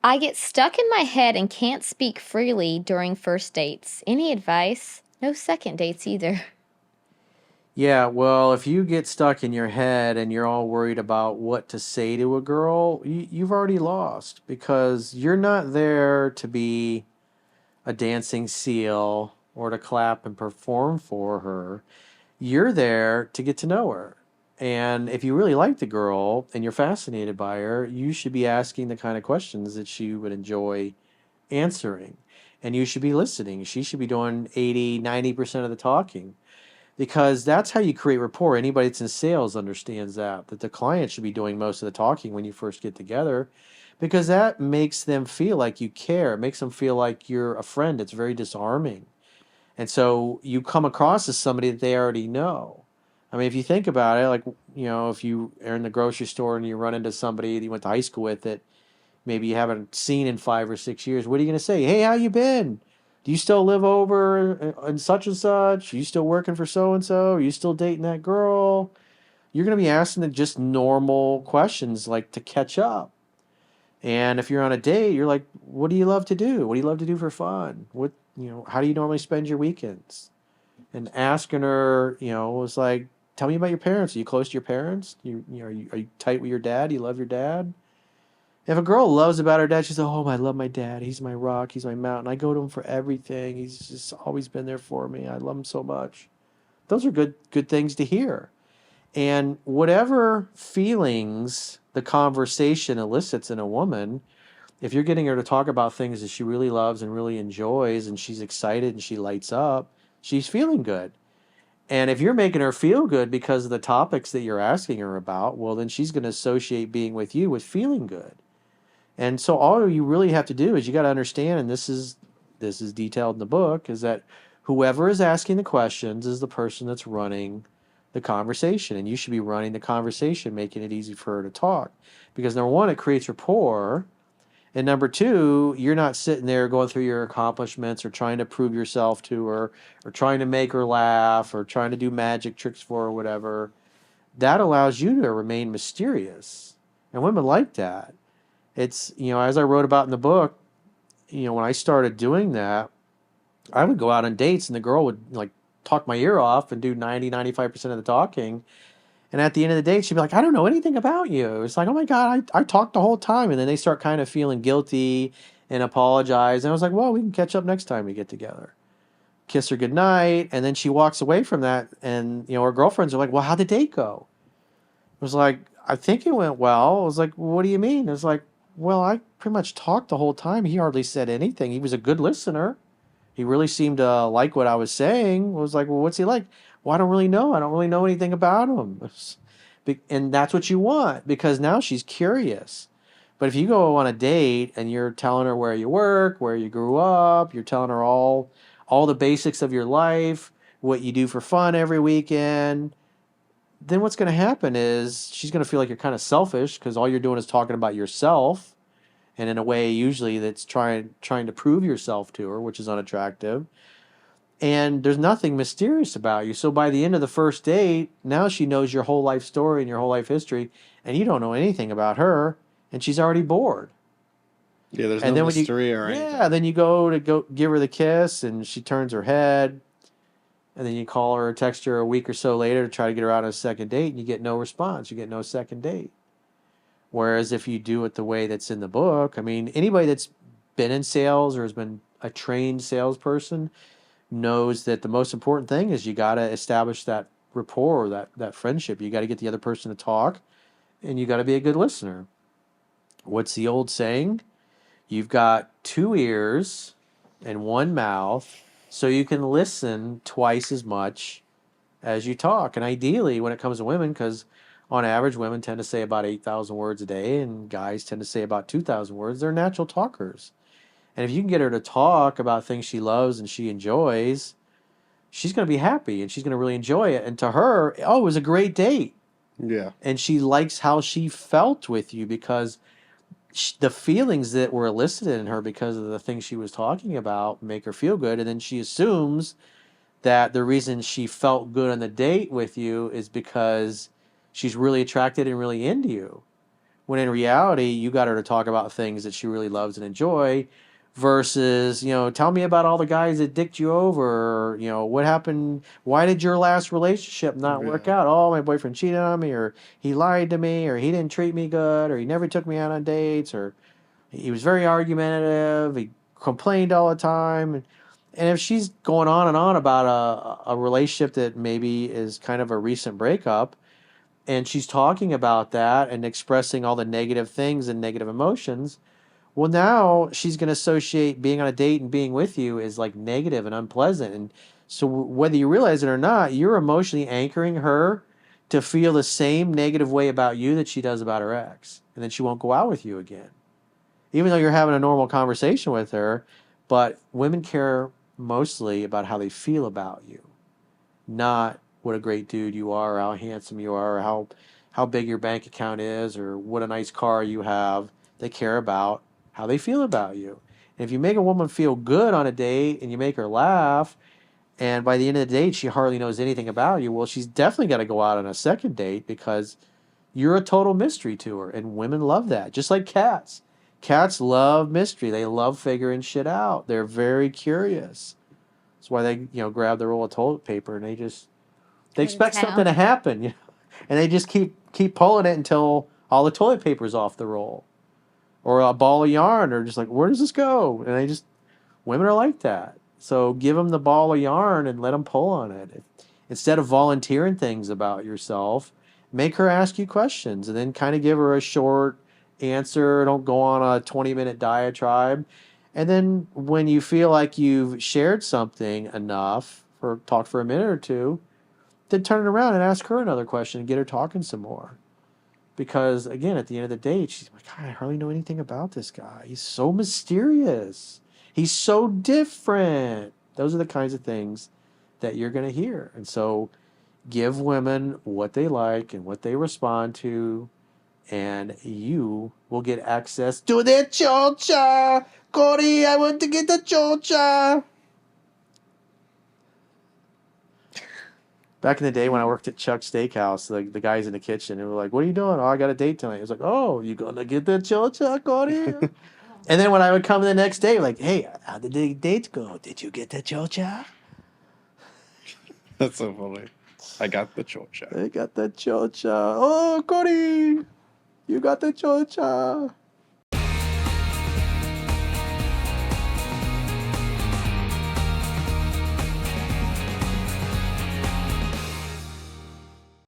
I get stuck in my head and can't speak freely during first dates. Any advice? No second dates either. Yeah, well, if you get stuck in your head and you're all worried about what to say to a girl, you've already lost because you're not there to be a dancing seal or to clap and perform for her. You're there to get to know her. And if you really like the girl and you're fascinated by her, you should be asking the kind of questions that she would enjoy answering. And you should be listening. She should be doing 80, 90% of the talking because that's how you create rapport. Anybody that's in sales understands that the client should be doing most of the talking when you first get together because that makes them feel like you care. It makes them feel like you're a friend. It's very disarming. And so you come across as somebody that they already know. I mean, if you think about it, like, if you are in the grocery store and you run into somebody that you went to high school with that maybe you haven't seen in 5 or 6 years, what are you going to say? Hey, how you been? Do you still live over in such and such? Are you still working for so and so? Are you still dating that girl? You're going to be asking the just normal questions like to catch up. And if you're on a date, you're like, what do you love to do? What do you love to do for fun? How do you normally spend your weekends? And asking her, was like, tell me about your parents. Are you close to your parents? Are you tight with your dad? Do you love your dad? If a girl loves about her dad, she's like, oh, I love my dad. He's my rock. He's my mountain. I go to him for everything. He's just always been there for me. I love him so much. Those are good things to hear. And whatever feelings the conversation elicits in a woman, if you're getting her to talk about things that she really loves and really enjoys, and she's excited and she lights up, she's feeling good. And if you're making her feel good because of the topics that you're asking her about, well, then she's going to associate being with you with feeling good. And so all you really have to do is you got to understand, and this is detailed in the book, is that whoever is asking the questions is the person that's running the conversation, and you should be running the conversation, making it easy for her to talk. Because number one, it creates rapport, and number two, you're not sitting there going through your accomplishments or trying to prove yourself to her or trying to make her laugh or trying to do magic tricks for her or whatever. That allows you to remain mysterious. And women like that. It's, as I wrote about in the book, when I started doing that, I would go out on dates and the girl would like talk my ear off and do 90, 95% of the talking. And at the end of the day, she'd be like, I don't know anything about you. It's like, oh my God, I talked the whole time. And then they start kind of feeling guilty and apologize. And I was like, well, we can catch up next time we get together. Kiss her goodnight. And then she walks away from that. And, her girlfriends are like, well, how'd the date go? I was like, I think it went well. I was like, what do you mean? It's like, well, I pretty much talked the whole time. He hardly said anything. He was a good listener. He really seemed to like what I was saying. I was like, well, what's he like? Well, I don't really know. I don't really know anything about him. And that's what you want because now she's curious. But if you go on a date and you're telling her where you work, where you grew up, you're telling her all the basics of your life, what you do for fun every weekend, then what's going to happen is she's going to feel like you're kind of selfish because all you're doing is talking about yourself and in a way usually that's trying to prove yourself to her, which is unattractive. And there's nothing mysterious about you. So by the end of the first date, now she knows your whole life story and your whole life history, and you don't know anything about her, and she's already bored. Yeah, there's And no then when you mystery or yeah, anything. then you go give her the kiss and she turns her head, and then you call her or text her a week or so later to try to get her out on a second date, and you get no response. You get no second date. Whereas if you do it the way that's in the book, I mean, anybody that's been in sales or has been a trained salesperson knows that the most important thing is you got to establish that rapport, that friendship. You got to get the other person to talk, and you got to be a good listener. What's the old saying? You've got two ears and one mouth, so you can listen twice as much as you talk. And ideally, when it comes to women, because on average, women tend to say about 8,000 words a day, and guys tend to say about 2,000 words. They're natural talkers. And if you can get her to talk about things she loves and she enjoys, she's going to be happy and she's going to really enjoy it. And to her, oh, it was a great date. Yeah. And she likes how she felt with you because the feelings that were elicited in her because of the things she was talking about make her feel good. And then she assumes that the reason she felt good on the date with you is because she's really attracted and really into you. when in reality, you got her to talk about things that she really loves and enjoy versus, tell me about all the guys that dicked you over, or, what happened, why did your last relationship not work Yeah. out? Oh, my boyfriend cheated on me, or he lied to me, or he didn't treat me good, or he never took me out on dates, or he was very argumentative, he complained all the time. And if she's going on and on about a relationship that maybe is kind of a recent breakup, and she's talking about that and expressing all the negative things and negative emotions, well, now she's going to associate being on a date and being with you as like negative and unpleasant. And so, whether you realize it or not, you're emotionally anchoring her to feel the same negative way about you that she does about her ex. And then she won't go out with you again, even though you're having a normal conversation with her. But women care mostly about how they feel about you, not what a great dude you are, or how handsome you are, or how big your bank account is, or what a nice car you have. They care about how they feel about you. And if you make a woman feel good on a date and you make her laugh, and by the end of the date she hardly knows anything about you, well, she's definitely got to go out on a second date because you're a total mystery to her, and women love that. Just like cats. Cats love mystery. They love figuring shit out. They're very curious. That's why they, grab the roll of toilet paper and they Go to expect something to town. happen, and they just keep pulling it until all the toilet paper's off the roll, or a ball of yarn, or just like, where does this go? And women are like that. So give them the ball of yarn and let them pull on it. Instead of volunteering things about yourself, make her ask you questions, and then kind of give her a short answer. Don't go on a 20-minute diatribe. And then when you feel like you've shared something enough, for talk for a minute or two, then turn it around and ask her another question and get her talking some more. Because again, at the end of the day, she's like, God, I hardly know anything about this guy. He's so mysterious. He's so different. Those are the kinds of things that you're going to hear. And so give women what they like and what they respond to, and you will get access to their chocha. Cody, I want to get the chocha. Back in the day when I worked at Chuck's Steakhouse, the guys in the kitchen, they were like, what are you doing? Oh, I got a date tonight. I was like, oh, you gonna get the chocha, Cody? And then when I would come the next day, like, hey, how did the date go? Did you get the chocha? That's so funny. I got the chocha. I got the chocha. Oh, Cody, you got the chocha.